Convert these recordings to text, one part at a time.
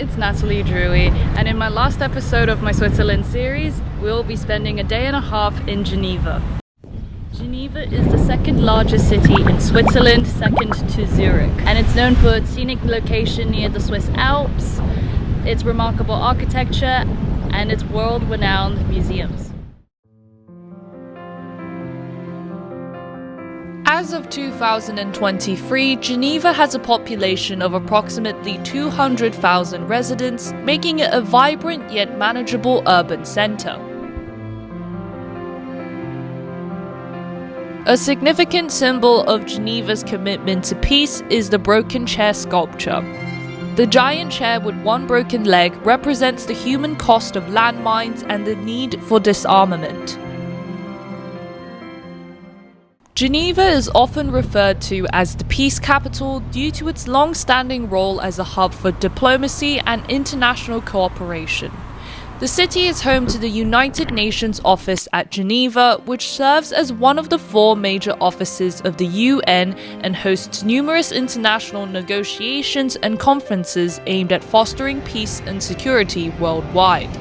it's Nataliedrewy, and in my last episode of my Switzerland series, we'll be spending a day and a half in Geneva. Geneva is the second largest city in Switzerland, second to Zurich, and it's known for its scenic location near the Swiss Alps, its remarkable architecture, and its world-renowned museums. As of 2023, Geneva has a population of approximately 200,000 residents, making it a vibrant yet manageable urban centre. A significant symbol of Geneva's commitment to peace is the broken chair sculpture. The giant chair with one broken leg represents the human cost of landmines and the need for disarmament. Geneva is often referred to as the peace capital due to its long-standing role as a hub for diplomacy and international cooperation. The city is home to the United Nations office at Geneva, which serves as one of the 4 major offices of the UN and hosts numerous international negotiations and conferences aimed at fostering peace and security worldwide.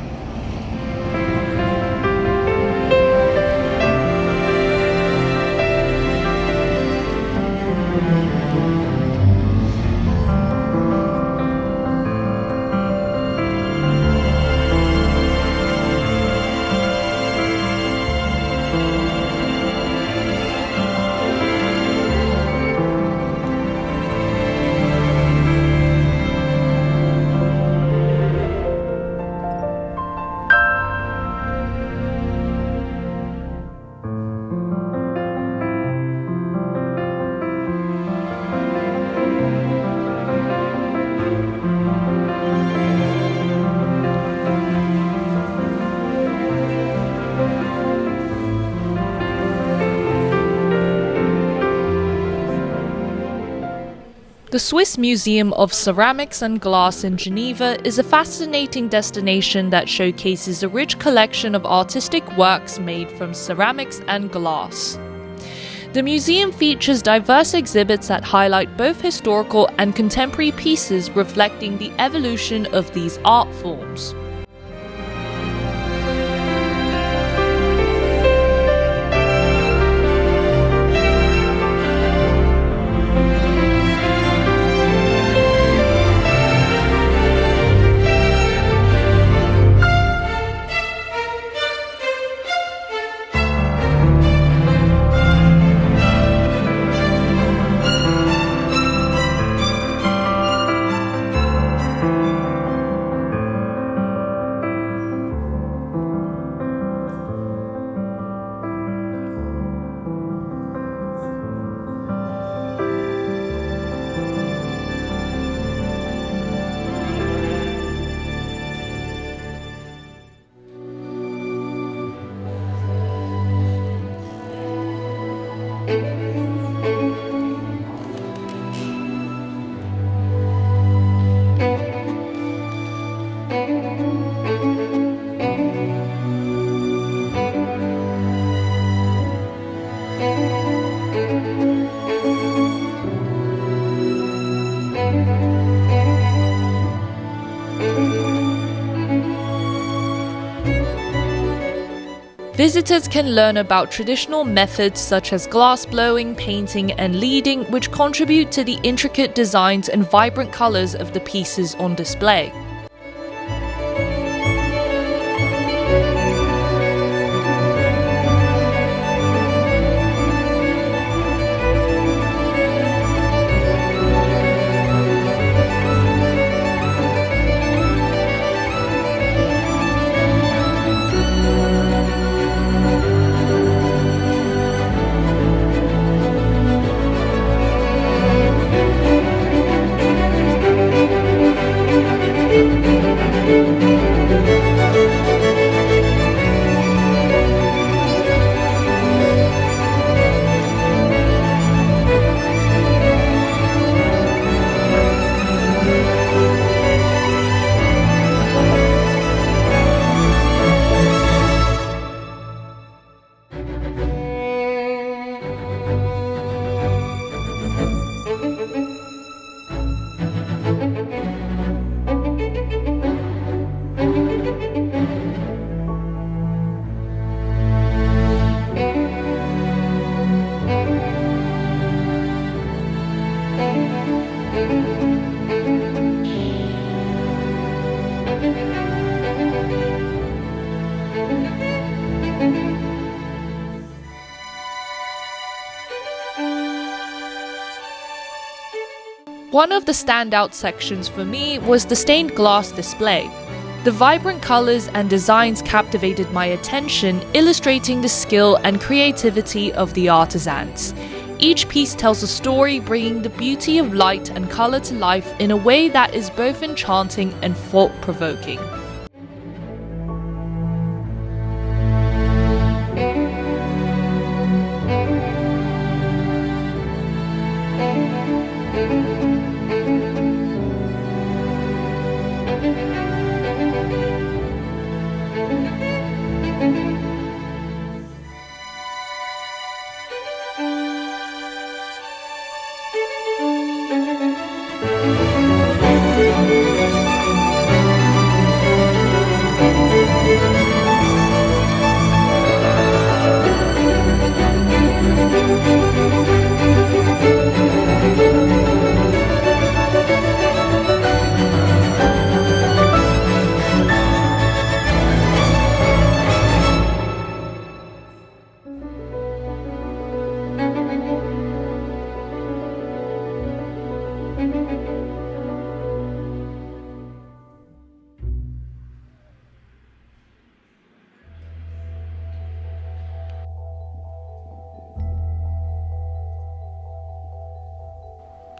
The Swiss Museum of Ceramics and Glass in Geneva is a fascinating destination that showcases a rich collection of artistic works made from ceramics and glass. The museum features diverse exhibits that highlight both historical and contemporary pieces reflecting the evolution of these art forms. Visitors can learn about traditional methods such as glass blowing, painting, and leading, which contribute to the intricate designs and vibrant colors of the pieces on display. One of the standout sections for me was the stained glass display. The vibrant colors and designs captivated my attention, illustrating the skill and creativity of the artisans. Each piece tells a story, bringing the beauty of light and color to life in a way that is both enchanting and thought-provoking.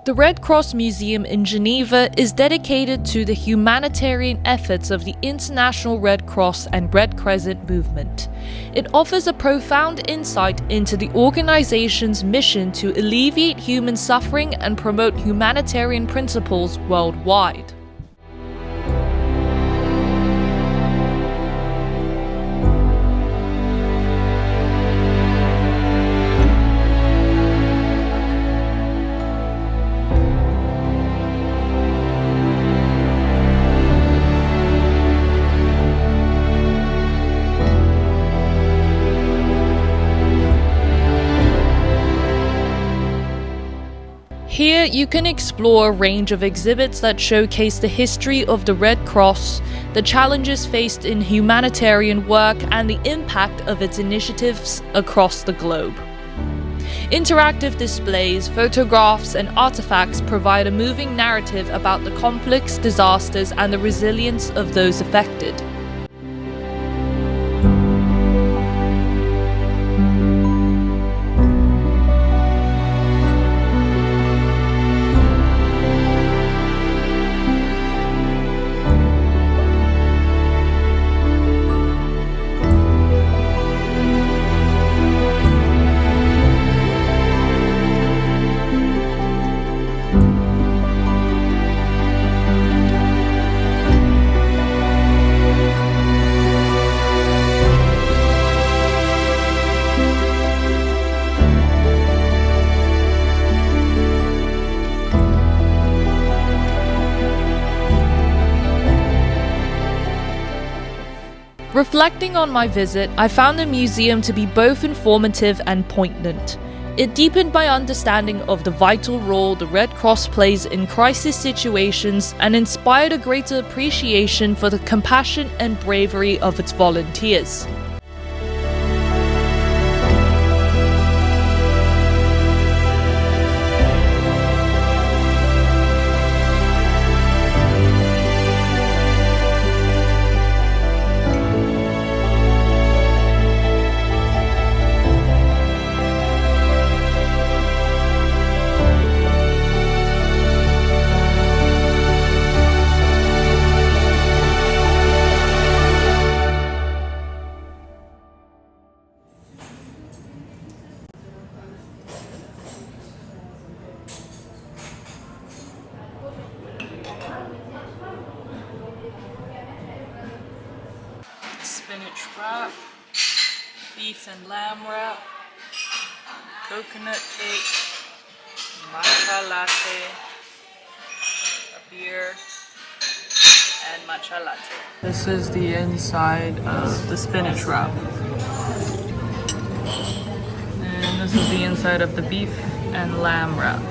The Red Cross Museum in Geneva is dedicated to the humanitarian efforts of the International Red Cross and Red Crescent movement. It offers a profound insight into the organization's mission to alleviate human suffering and promote humanitarian principles worldwide. Here, you can explore a range of exhibits that showcase the history of the Red Cross, the challenges faced in humanitarian work, and the impact of its initiatives across the globe. Interactive displays, photographs, and artifacts provide a moving narrative about the conflicts, disasters, and the resilience of those affected. Reflecting on my visit, I found the museum to be both informative and poignant. It deepened my understanding of the vital role the Red Cross plays in crisis situations and inspired a greater appreciation for the compassion and bravery of its volunteers. Spinach wrap, beef and lamb wrap, coconut cake, matcha latte, a beer, and matcha latte. This is the inside of the spinach wrap. And this is the inside of the beef and lamb wrap.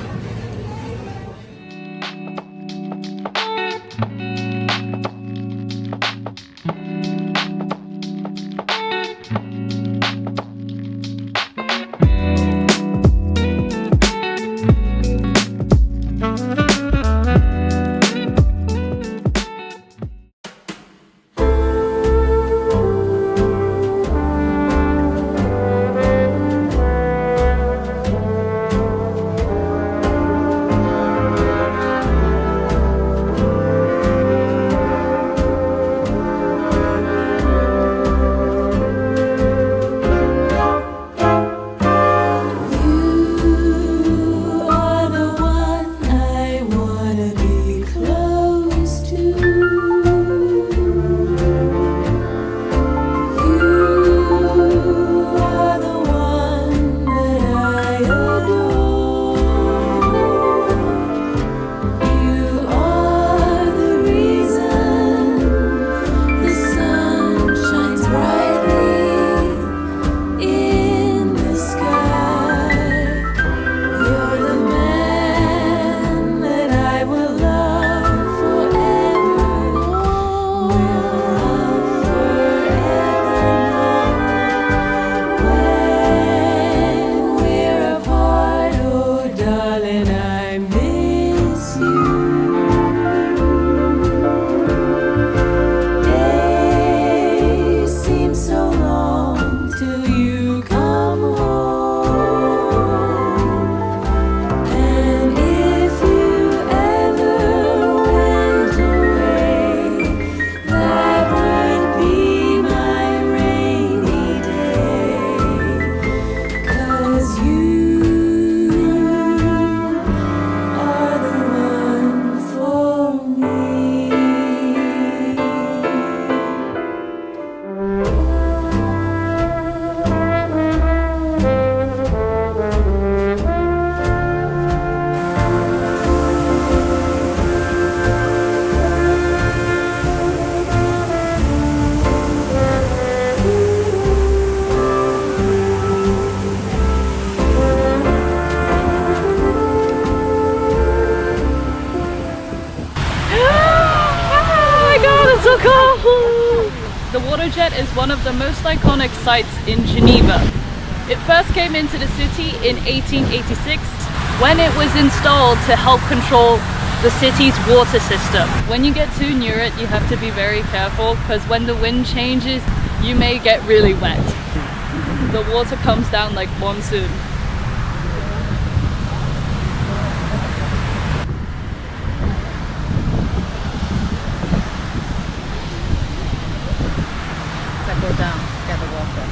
the water jet is one of the most iconic sites in Geneva. It first came into the city in 1886 when it was installed to help control the city's water system. When you get too near it, you have to be very careful because when the wind changes, you may get really wet. The water comes down like monsoon. Go down, get the water.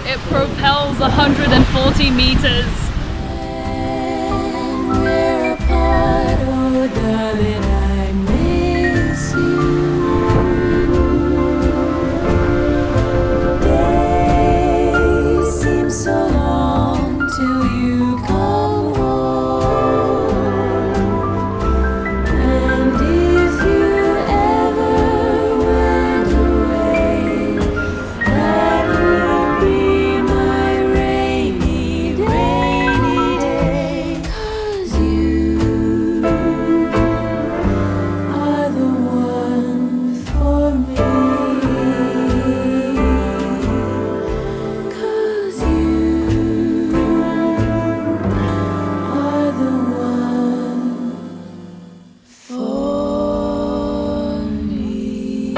It propels 140 meters. We're apart, oh darling, I miss you. Days seem so long till you come home. And if you ever went away, that would be my rainy, rainy day. 'Cause you are the one for me. 'Cause you are the one for me.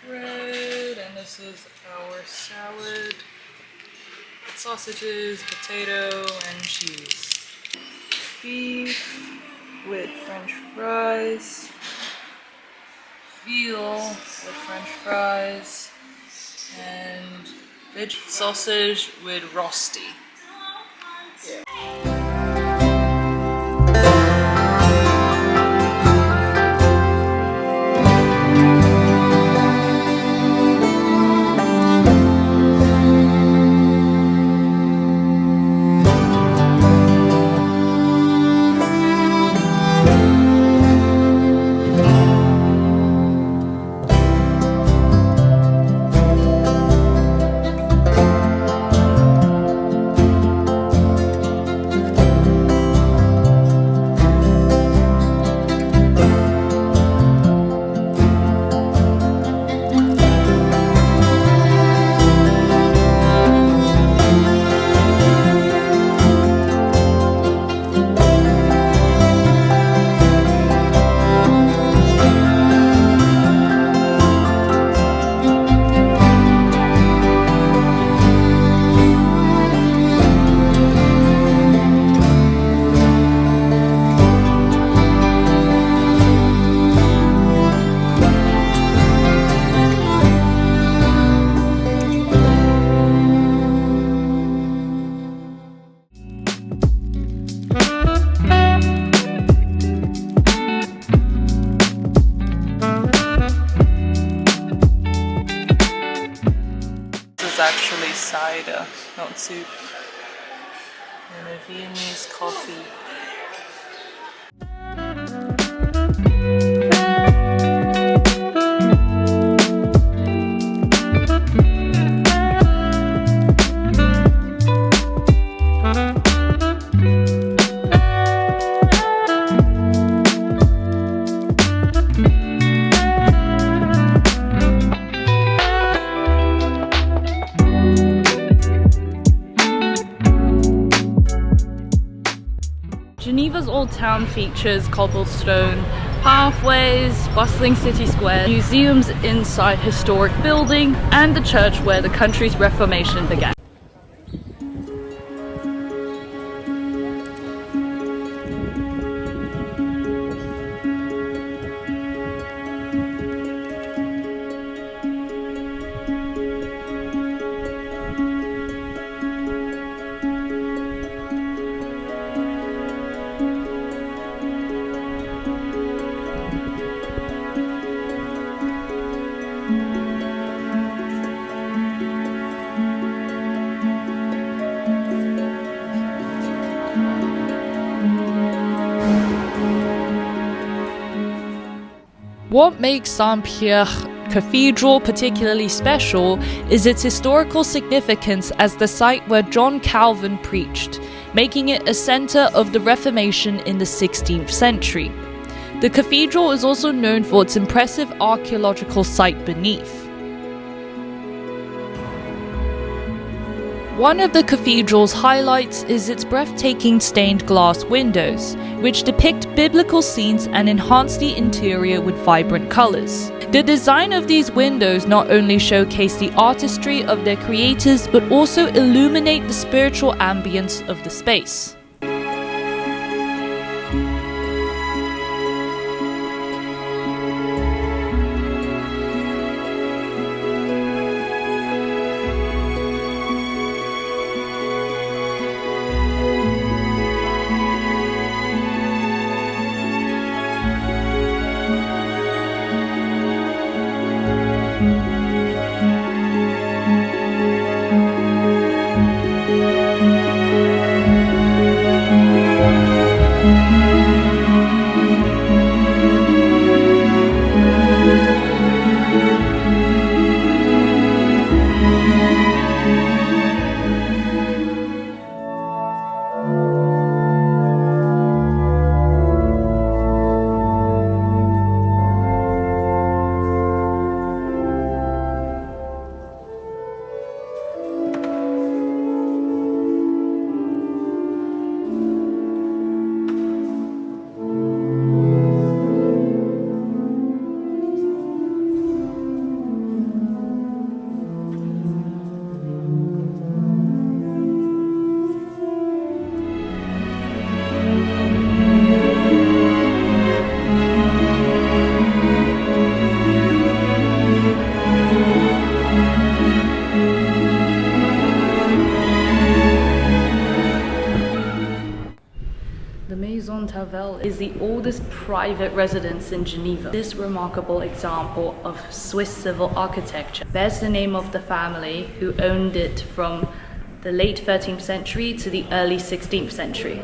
Bread, and this is our salad. Sausages, potato, and cheese. Beef with French fries. Veal with French fries. And veg sausage with rosti. Is actually cider, not soup, and a Viennese coffee. town features cobblestone pathways, bustling city square, museums inside historic building, and the church where the country's Reformation began. What makes Saint-Pierre Cathedral particularly special is its historical significance as the site where John Calvin preached, making it a centre of the Reformation in the 16th century. The cathedral is also known for its impressive archaeological site beneath. One of the cathedral's highlights is its breathtaking stained glass windows, which depict biblical scenes and enhance the interior with vibrant colors. The design of these windows not only showcase the artistry of their creators, but also illuminate the spiritual ambience of the space. Is the oldest private residence in Geneva. This remarkable example of Swiss civil architecture bears the name of the family who owned it from the late 13th century to the early 16th century.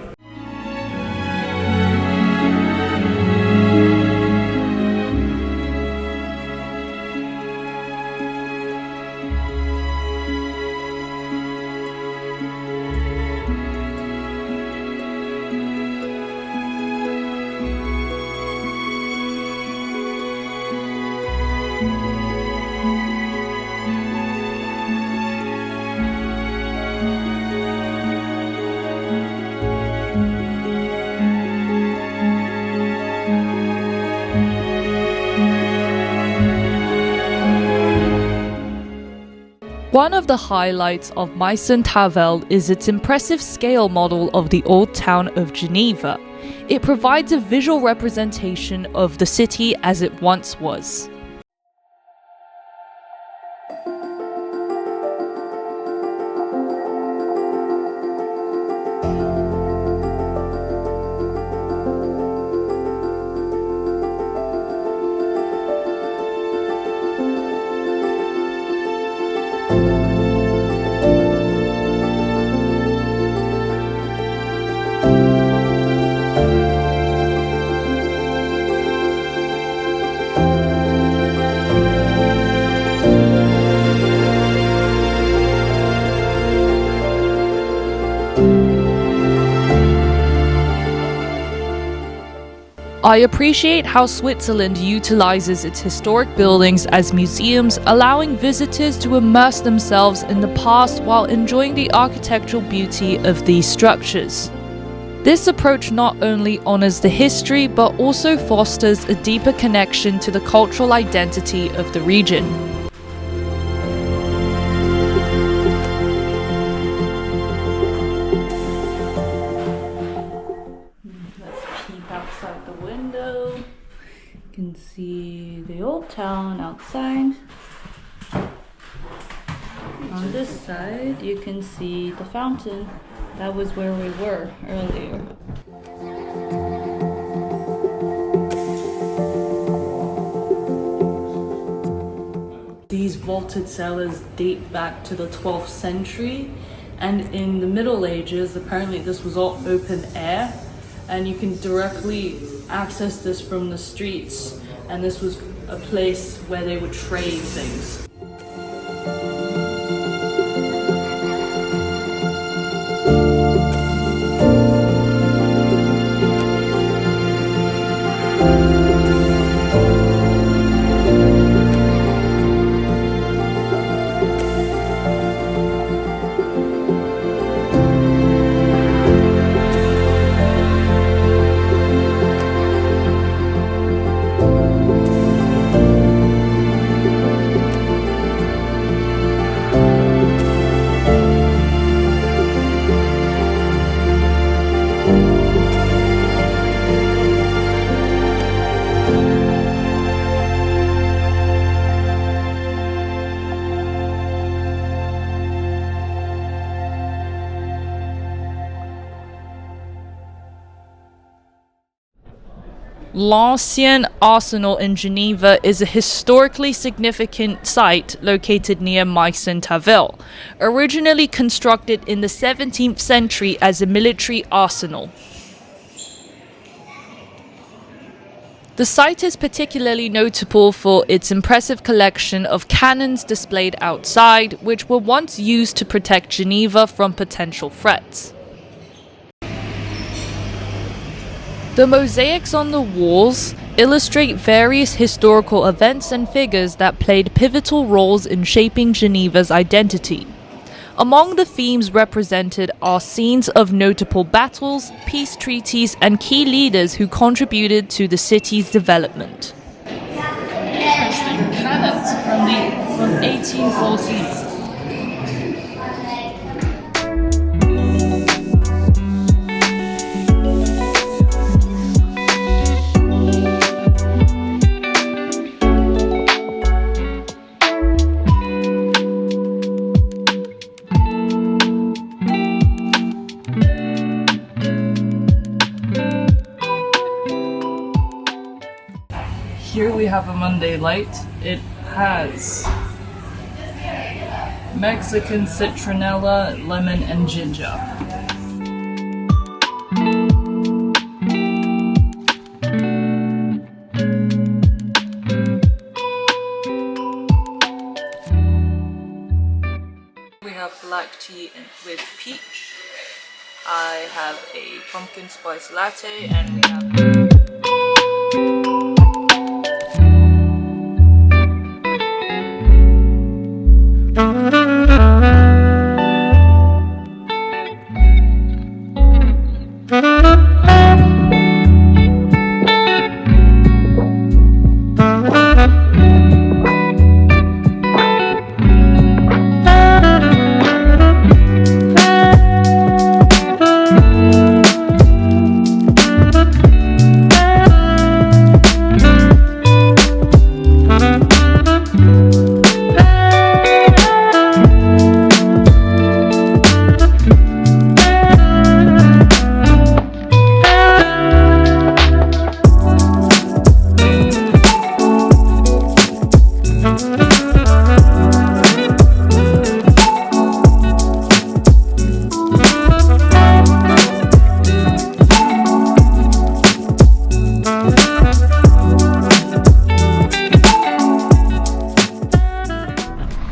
One of the highlights of Maison-Tavel is its impressive scale model of the old town of Geneva. It provides a visual representation of the city as it once was. I appreciate how Switzerland utilizes its historic buildings as museums, allowing visitors to immerse themselves in the past while enjoying the architectural beauty of these structures. This approach not only honors the history but also fosters a deeper connection to the cultural identity of the region. Let's peep outside the window. You can see the old town outside. On this side, you can see the fountain. That was where we were earlier. These vaulted cellars date back to the 12th century, and in the Middle Ages, apparently this was all open air, and you can directly access this from the streets, and this was a place where they would trade things. L'Ancien Arsenal in Geneva is a historically significant site located near Meissen-Tavel, originally constructed in the 17th century as a military arsenal. The site is particularly notable for its impressive collection of cannons displayed outside, which were once used to protect Geneva from potential threats. The mosaics on the walls illustrate various historical events and figures that played pivotal roles in shaping Geneva's identity. Among the themes represented are scenes of notable battles, peace treaties, and key leaders who contributed to the city's development. Interesting cannons from 1814. Here we have a Monday light. It has Mexican citronella, lemon, and ginger. We have black tea with peach. I have a pumpkin spice latte, and we have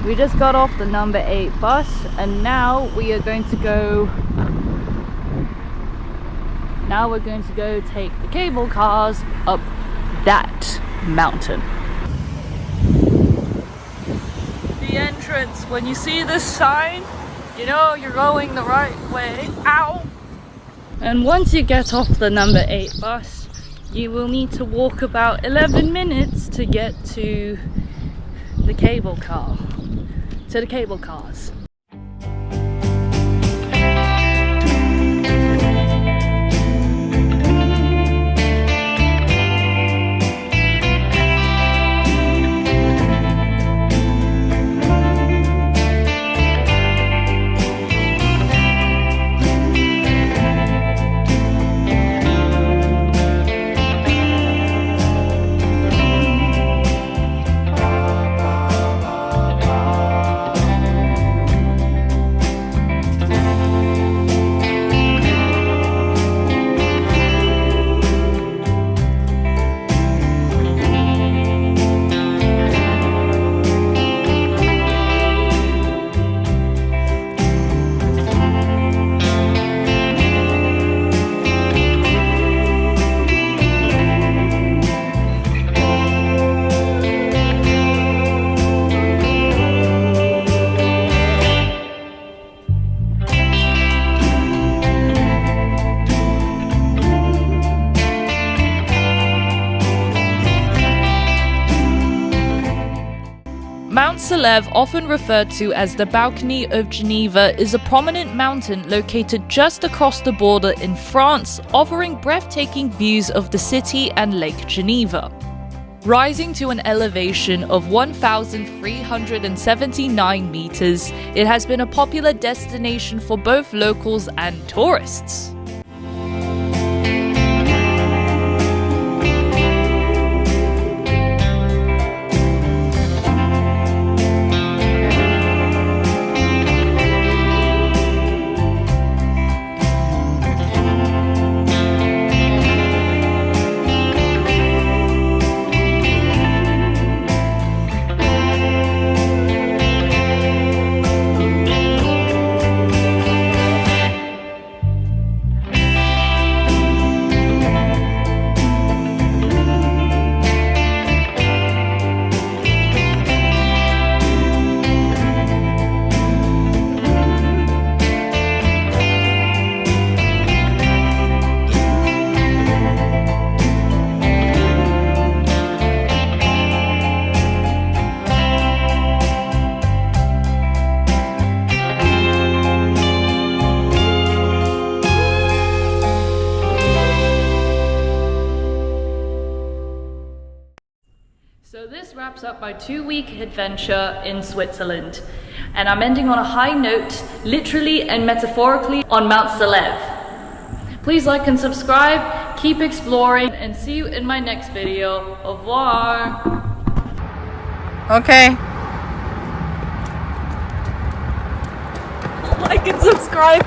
We just got off the number 8 bus, and now we are going to go take the cable cars up that mountain. The entrance, when you see this sign, you know you're going the right way. Ow! And once you get off the number 8 bus, you will need to walk about 11 minutes to get to the cable car, to the cable cars. Mount Celebes, often referred to as the Balcony of Geneva, is a prominent mountain located just across the border in France, offering breathtaking views of the city and Lake Geneva. Rising to an elevation of 1,379 meters, it has been a popular destination for both locals and tourists. So this wraps up my 2-week adventure in Switzerland, and I'm ending on a high note, literally and metaphorically, on Mount Celebes. Please like and subscribe, keep exploring, and see you in my next video. Au revoir! Okay. Like and subscribe!